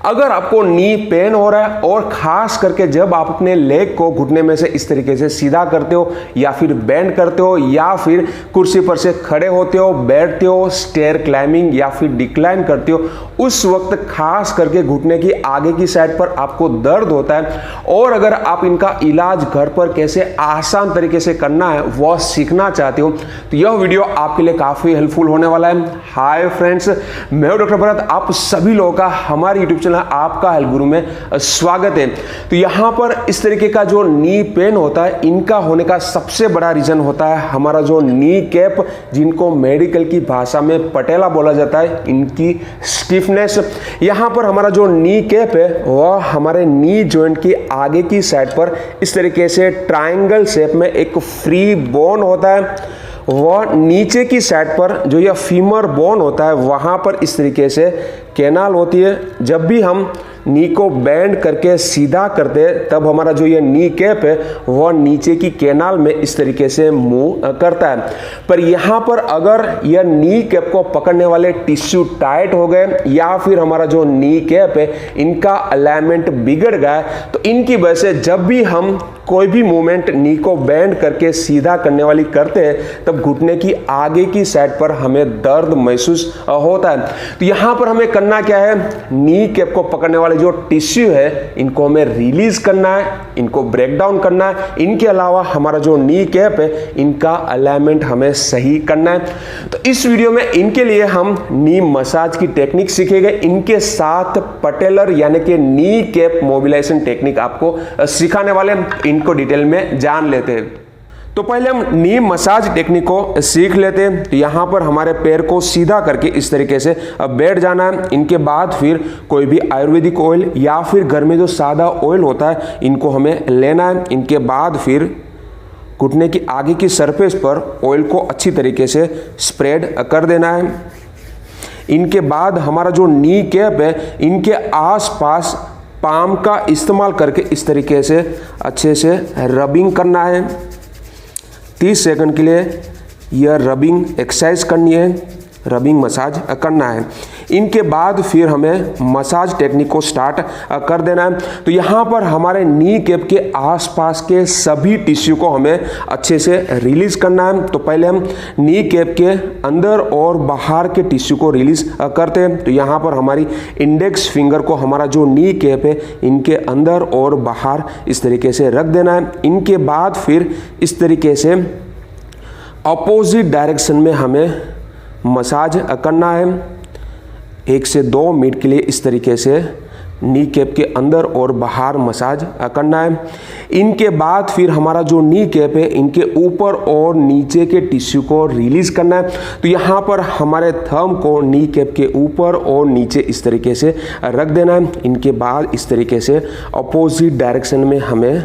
अगर आपको knee pain हो रहा है और खास करके जब आप अपने लेग को घुटने में से इस तरीके से सीधा करते हो या फिर बेंड करते हो या फिर कुर्सी पर से खड़े होते हो, बैठते हो, स्टेयर क्लाइंबिंग या फिर डिक्लाइन करते हो, उस वक्त खास करके घुटने की आगे की साइड पर आपको दर्द होता है और अगर आप इनका इलाज घर पर कैसे आसान तरीके से करना है वह सीखना चाहते हो तो यह वीडियो आपके लिए काफी हेल्पफुल होने वाला है। हाय फ्रेंड्स, मैं हूं डॉक्टर भरत, आप सभी लोगों का हमारे यूट्यूब चैनल आपका हेल्थ गुरु में स्वागत है। तो यहां पर इस तरीके का जो नी पेन होता है, इनका होने का सबसे बड़ा रीजन होता है हमारा जो नी कैप, जिनको मेडिकल की भाषा में पटेला बोला जाता है, इनकी स्टिफनेस। यहां पर हमारा जो नी कैप है वह हमारे नी जॉइंट की आगे की साइड पर इस तरीके से ट्रायंगल शेप में एक फ्री बोन होता है, वह नीचे की साइड पर जो यह फीमर बोन होता है वहां पर इस तरीके से कैनाल होती है। जब भी हम नी को बेंड करके सीधा करते हैं तब हमारा जो ये नी कैप है वह नीचे की कैनाल में इस तरीके से मूव करता है। पर यहाँ पर अगर यह नी कैप को पकड़ने वाले टिश्यू टाइट हो गए या फिर हमारा जो नी कैप है इनका अलाइनमेंट बिगड़ गया तो इनकी वजह से जब भी हम कोई भी मूवमेंट नी को बेंड करके सीधा करने वाली करते हैं तब घुटने की आगे की साइड पर हमें दर्द महसूस होता है। तो यहाँ पर हमें करना क्या है, नी कैप को पकड़ने वाले जो टिश्यू है इनको हमें रिलीज करना है, इनको ब्रेक डाउन करना है। इनके अलावा हमारा जो नी कैप है इनका अलाइनमेंट हमें सही करना है। तो इस वीडियो में इनके लिए हम नी मसाज की टेक्निक सीखेंगे, इनके साथ पटेलर यानी कि नी कैप मोबिलाइजेशन टेक्निक आपको सिखाने वाले, इनको डिटेल में जान लेते हैं। तो पहले हम नी मसाज टेक्निक को सीख लेते हैं। तो यहाँ पर हमारे पैर को सीधा करके इस तरीके से बैठ जाना है। इनके बाद फिर कोई भी आयुर्वेदिक ऑयल या फिर घर में जो सादा ऑयल होता है इनको हमें लेना है। इनके बाद फिर घुटने की आगे की सरफेस पर ऑयल को अच्छी तरीके से स्प्रेड कर देना है। इनके बाद हमारा जो नी कैप है इनके आसपास पाम का इस्तेमाल करके इस तरीके से अच्छे से रबिंग करना है। 30 सेकंड के लिए यह रबिंग एक्सरसाइज करनी है, रबिंग मसाज करना है। इनके बाद फिर हमें मसाज टेक्निक को स्टार्ट कर देना है। तो यहाँ पर हमारे नी कैप के आसपास के सभी टिश्यू को हमें अच्छे से रिलीज करना है। तो पहले हम नी कैप के अंदर और बाहर के टिश्यू को रिलीज करते हैं। तो यहाँ पर हमारी इंडेक्स फिंगर को हमारा जो नी कैप है इनके अंदर और बाहर इस तरीके से रख देना है। इनके बाद फिर इस तरीके से अपोजिट डायरेक्शन में हमें मसाज करना है। 1 से 2 मिनट के लिए इस तरीके से नी कैप के अंदर और बाहर मसाज करना है। इनके बाद फिर हमारा जो नी कैप है इनके ऊपर और नीचे के टिश्यू को रिलीज करना है। तो यहाँ पर हमारे थंब को नी कैप के ऊपर और नीचे इस तरीके से रख देना है। इनके बाद इस तरीके से अपोजिट डायरेक्शन में हमें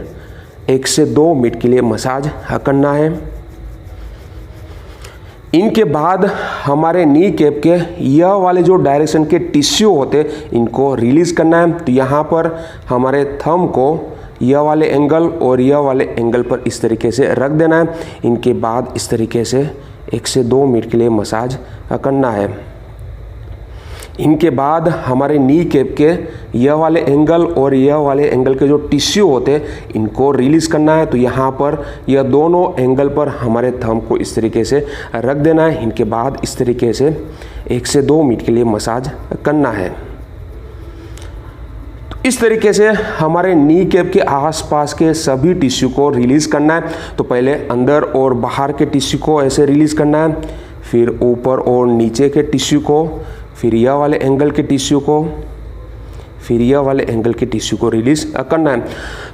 1 से 2 मिनट के लिए मसाज करना है। इनके बाद हमारे नी कैप के यह वाले जो डायरेक्शन के टिश्यू होते इनको रिलीज करना है। तो यहाँ पर हमारे थंब को यह वाले एंगल और यह वाले एंगल पर इस तरीके से रख देना है। इनके बाद इस तरीके से 1 से 2 मिनट के लिए मसाज करना है। इनके बाद हमारे नी कैप के यह वाले एंगल और यह वाले एंगल के जो टिश्यू होते हैं इनको रिलीज करना है। तो यहाँ पर यह दोनों एंगल पर हमारे थंब को इस तरीके से रख देना है। इनके बाद इस तरीके से 1 से 2 मिनट के लिए मसाज करना है। तो इस तरीके से हमारे नी कैप के आसपास के सभी टिश्यू को रिलीज करना है। तो पहले अंदर और बाहर के टिश्यू को ऐसे रिलीज करना है, फिर ऊपर और नीचे के टिश्यू को, फिर यह वाले एंगल के टिश्यू को, फिर यह वाले एंगल के टिश्यू को रिलीज करना है।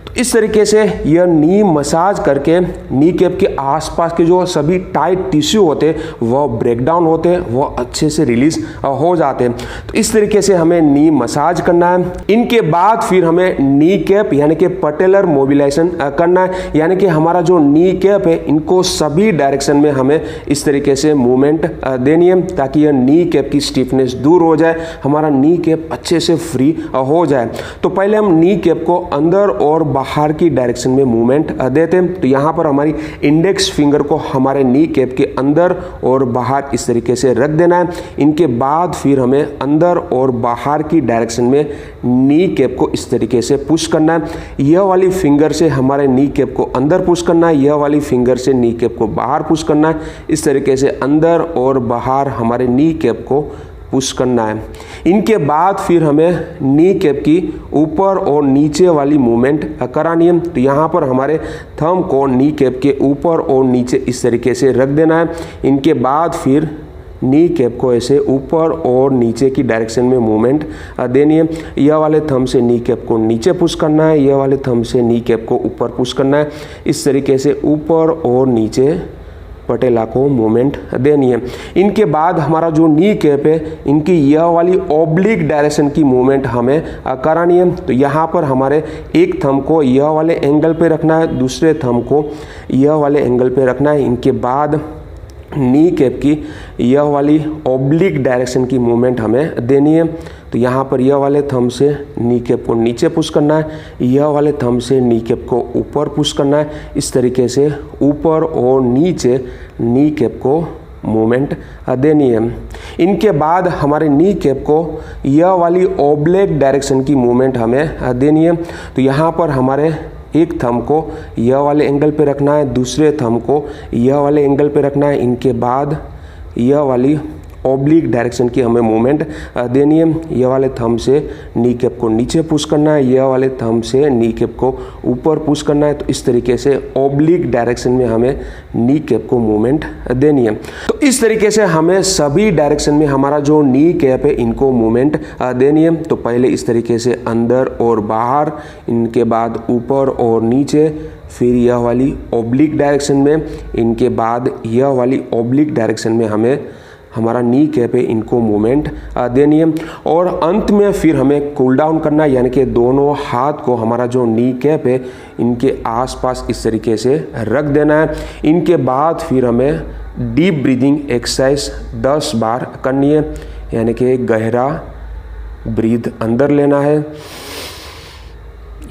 तो इस तरीके से यह नी मसाज करके नी कैप के आसपास के जो सभी टाइट टिश्यू होते हैं वह ब्रेक डाउन होते हैं, वह अच्छे से रिलीज हो जाते हैं। तो इस तरीके से हमें नी मसाज करना है। इनके बाद फिर हमें नी कैप यानी कि पटेलर मोबिलाइजेशन करना है, यानी कि हमारा जो नी कैप है इनको सभी डायरेक्शन में हमें इस तरीके से मूवमेंट देनी है ताकि यह नी कैप की स्टिफनेस दूर हो जाए, हमारा नी कैप अच्छे से फ्री हो जाए। तो पहले हम नी कैप को अंदर और बाहर की डायरेक्शन में मूवमेंट देते हैं। तो यहाँ पर हमारी इंडेक्स फिंगर को हमारे नी कैप के अंदर और बाहर इस तरीके से रख देना है। इनके बाद फिर हमें अंदर और बाहर की डायरेक्शन में नी कैप को इस तरीके से पुश करना है। यह वाली फिंगर से हमारे नी कैप को अंदर पुश करना है, यह वाली फिंगर से नी कैप को बाहर पुश करना है। इस तरीके से अंदर और बाहर हमारे नी कैप को पुश करना है। इनके बाद फिर हमें नी कैप की ऊपर और नीचे वाली मूवमेंट करानी है। तो यहाँ पर हमारे थंब को नी कैप के ऊपर और नीचे इस तरीके से रख देना है। इनके बाद फिर नी कैप को ऐसे ऊपर और नीचे की डायरेक्शन में मूवमेंट देनी है। यह वाले थंब से नी कैप को नीचे पुश करना है, यह वाले थंब से नी कैप को ऊपर पुश करना है। इस तरीके से ऊपर और नीचे पटेला को मूवमेंट देनी है। इनके बाद हमारा जो नी कैप है इनकी यह वाली ऑब्लिक डायरेक्शन की मूवमेंट हमें करानी है। तो यहाँ पर हमारे एक थंब को यह वाले एंगल पे रखना है, दूसरे थंब को यह वाले एंगल पे रखना है। इनके बाद नी कैप की यह वाली ऑब्लिक डायरेक्शन की मूवमेंट हमें देनी है। तो यहाँ पर यह वाले थंब से नी कैप को नीचे पुश करना है, यह वाले थंब से नी कैप को ऊपर पुश करना है। इस तरीके से ऊपर और नीचे नी कैप को मूवमेंट देनी है। इनके बाद हमारे नी कैप को यह वाली ऑब्लिक डायरेक्शन की मूवमेंट हमें देनी है। तो यहाँ पर हमारे एक थंब को यह वाले एंगल पे रखना है, दूसरे थंब को यह वाले एंगल पे रखना है। इनके बाद यह वाली ऑब्लिक डायरेक्शन की हमें मूवमेंट देनी है। यह वाले थंब से नी कैप को नीचे पुश करना है, यह वाले थंब से नी कैप को ऊपर पुश करना है। तो इस तरीके से ऑब्लिक डायरेक्शन में हमें नी कैप को मूवमेंट देनी है। तो इस तरीके से हमें सभी डायरेक्शन में हमारा जो नी कैप है इनको मूवमेंट देनी है। तो पहले इस तरीके से अंदर और बाहर, इनके बाद ऊपर और नीचे, फिर यह वाली ऑब्लिक डायरेक्शन में, इनके बाद यह वाली ऑब्लिक डायरेक्शन में हमें हमारा नी कैप है इनको मूवमेंट देनी है। और अंत में फिर हमें कूल डाउन करना है, यानी कि दोनों हाथ को हमारा जो नी कैप है इनके आसपास इस तरीके से रख देना है। इनके बाद फिर हमें डीप ब्रीदिंग एक्सरसाइज 10 बार करनी है, यानी कि गहरा ब्रीथ अंदर लेना है,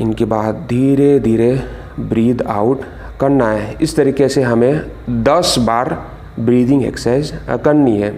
इनके बाद धीरे धीरे ब्रीथ आउट करना है। इस तरीके से हमें 10 बार ब्रीदिंग एक्सरसाइज करनी है।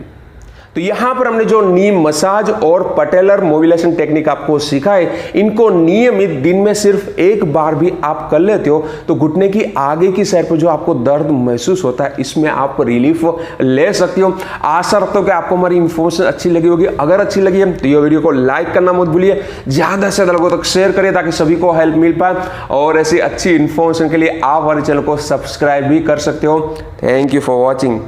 तो यहाँ पर हमने जो नी मसाज और पटेलर मोबिलाइजेशन टेक्निक आपको सिखाए, इनको नियमित दिन में सिर्फ एक बार भी आप कर लेते हो तो घुटने की आगे की साइड पर जो आपको दर्द महसूस होता है इसमें आप रिलीफ ले सकते हो। आशा रखता हूँ कि आपको हमारी इंफॉर्मेशन अच्छी लगी होगी। अगर अच्छी लगी है तो ये वीडियो को लाइक करना मत भूलिए, ज़्यादा से ज़्यादा लोगों तक शेयर करिए ताकि सभी को हेल्प मिल पाए। और ऐसी अच्छी इन्फॉर्मेशन के लिए आप हमारे चैनल को सब्सक्राइब भी कर सकते हो। Thank you for watching.